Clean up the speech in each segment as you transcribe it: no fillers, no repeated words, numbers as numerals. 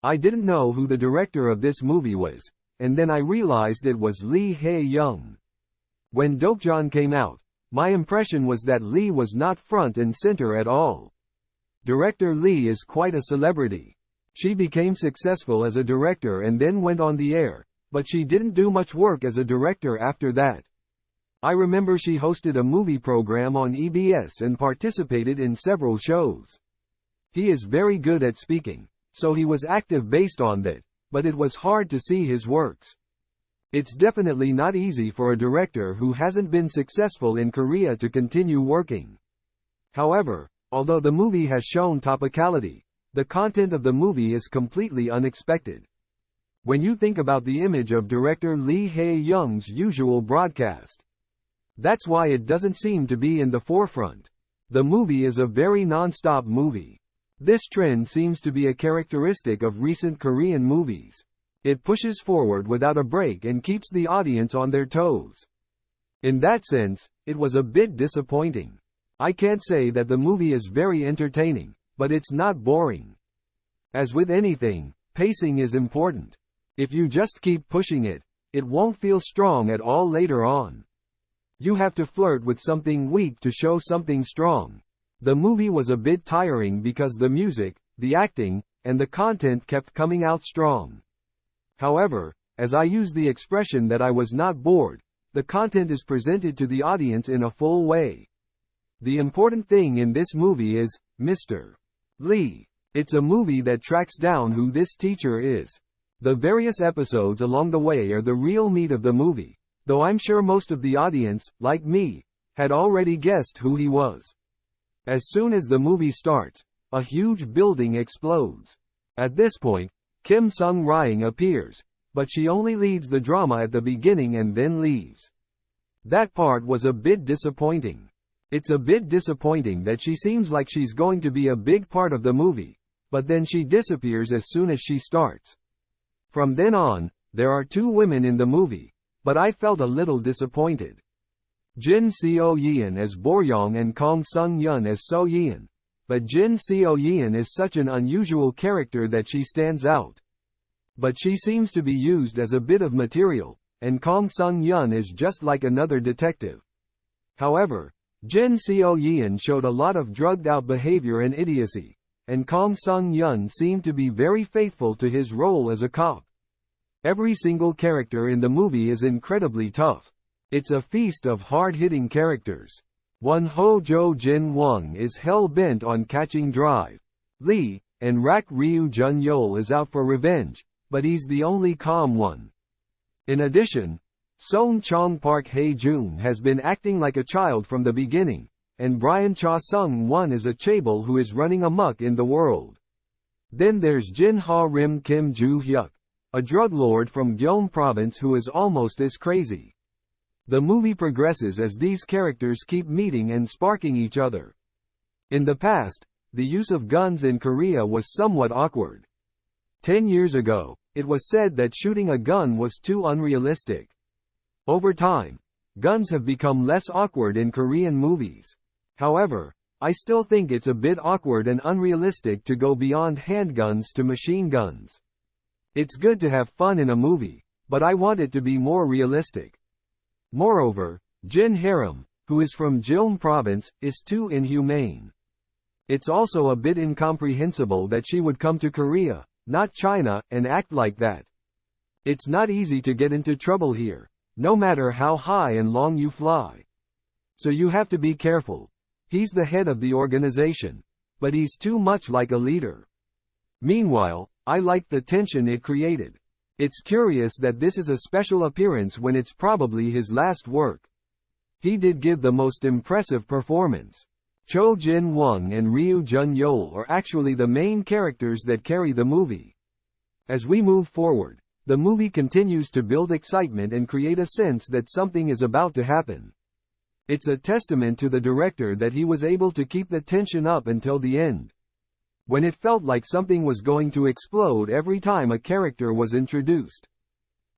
I didn't know who the director of this movie was, and then I realized it was Lee Hae-young. When Dokjeon came out, my impression was that Lee was not front and center at all. Director Lee is quite a celebrity. She became successful as a director and then went on the air, but she didn't do much work as a director after that. I remember she hosted a movie program on EBS and participated in several shows. He is very good at speaking, so he was active based on that, but it was hard to see his works. It's definitely not easy for a director who hasn't been successful in Korea to continue working. However, although the movie has shown topicality, the content of the movie is completely unexpected. When you think about the image of director Lee Hae-young's usual broadcast, that's why it doesn't seem to be in the forefront. The movie is a very non-stop movie. This trend seems to be a characteristic of recent Korean movies. It pushes forward without a break and keeps the audience on their toes. In that sense, it was a bit disappointing. I can't say that the movie is very entertaining, but it's not boring. As with anything, pacing is important. If you just keep pushing it, it won't feel strong at all later on. You have to flirt with something weak to show something strong. The movie was a bit tiring because the music, the acting, and the content kept coming out strong. However, as I use the expression that I was not bored, the content is presented to the audience in a full way. The important thing in this movie is Mr. Lee. It's a movie that tracks down who this teacher is. The various episodes along the way are the real meat of the movie, though I'm sure most of the audience, like me, had already guessed who he was. As soon as the movie starts, a huge building explodes. At this point, Kim Sung-rying appears, but she only leads the drama at the beginning and then leaves. That part was a bit disappointing. It's a bit disappointing that she seems like she's going to be a big part of the movie, but then she disappears as soon as she starts. From then on, there are two women in the movie, but I felt a little disappointed. Jin Seo-yeon as Boryong and Kong Sung-yeon as So-yeon, but Jin Seo-yeon is such an unusual character that she stands out. But she seems to be used as a bit of material, and Kong Sung-yeon is just like another detective. However, Jin Seo-yeon showed a lot of drugged-out behavior and idiocy, and Kong Sung-yeon seemed to be very faithful to his role as a cop. Every single character in the movie is incredibly tough. It's a feast of hard-hitting characters. Won-ho Jo Jin-won is hell-bent on catching Drive Lee, and Rak Ryu Jun-yeol is out for revenge, but he's the only calm one. In addition, Song Chong Park Hae-jun has been acting like a child from the beginning, and Brian Cha Sung-won is a chaebol who is running amok in the world. Then there's Jin Ha-rim Kim Joo-hyuk, a drug lord from Gyeong province who is almost as crazy. The movie progresses as these characters keep meeting and sparking each other. In the past, the use of guns in Korea was somewhat awkward. 10 years ago, it was said that shooting a gun was too unrealistic. Over time, guns have become less awkward in Korean movies. However, I still think it's a bit awkward and unrealistic to go beyond handguns to machine guns. It's good to have fun in a movie, but I want it to be more realistic. Moreover, Jin Ha-rim, who is from Gyeong province, is too inhumane. It's also a bit incomprehensible that she would come to Korea, not China, and act like that. It's not easy to get into trouble here, no matter how high and long you fly. So you have to be careful. He's the head of the organization, but he's too much like a leader. Meanwhile, I liked the tension it created. It's curious that this is a special appearance when it's probably his last work. He did give the most impressive performance. Cho Jin-won and Ryu Jun-yeol are actually the main characters that carry the movie. As we move forward, the movie continues to build excitement and create a sense that something is about to happen. It's a testament to the director that he was able to keep the tension up until the end. When it felt like something was going to explode every time a character was introduced.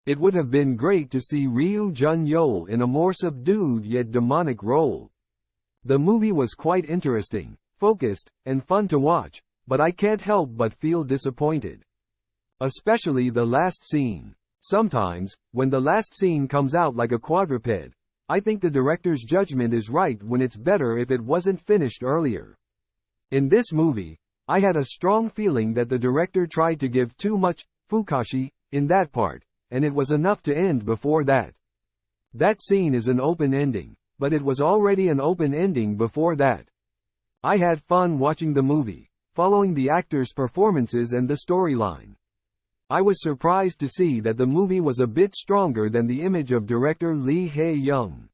It would have been great to see Ryu Jun-yeol in a more subdued yet demonic role. The movie was quite interesting, focused, and fun to watch, but I can't help but feel disappointed. Especially the last scene. Sometimes, when the last scene comes out like a quadruped, I think the director's judgment is right when it's better if it wasn't finished earlier. In this movie, I had a strong feeling that the director tried to give too much fukashi in that part, and it was enough to end before that. That scene is an open ending, but it was already an open ending before that. I had fun watching the movie, following the actors' performances and the storyline. I was surprised to see that the movie was a bit stronger than the image of director Lee Hae-young.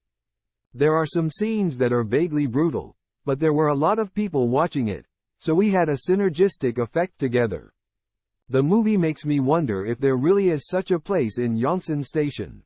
There are some scenes that are vaguely brutal, but there were a lot of people watching it, so we had a synergistic effect together. The movie makes me wonder if there really is such a place in Yongsan Station.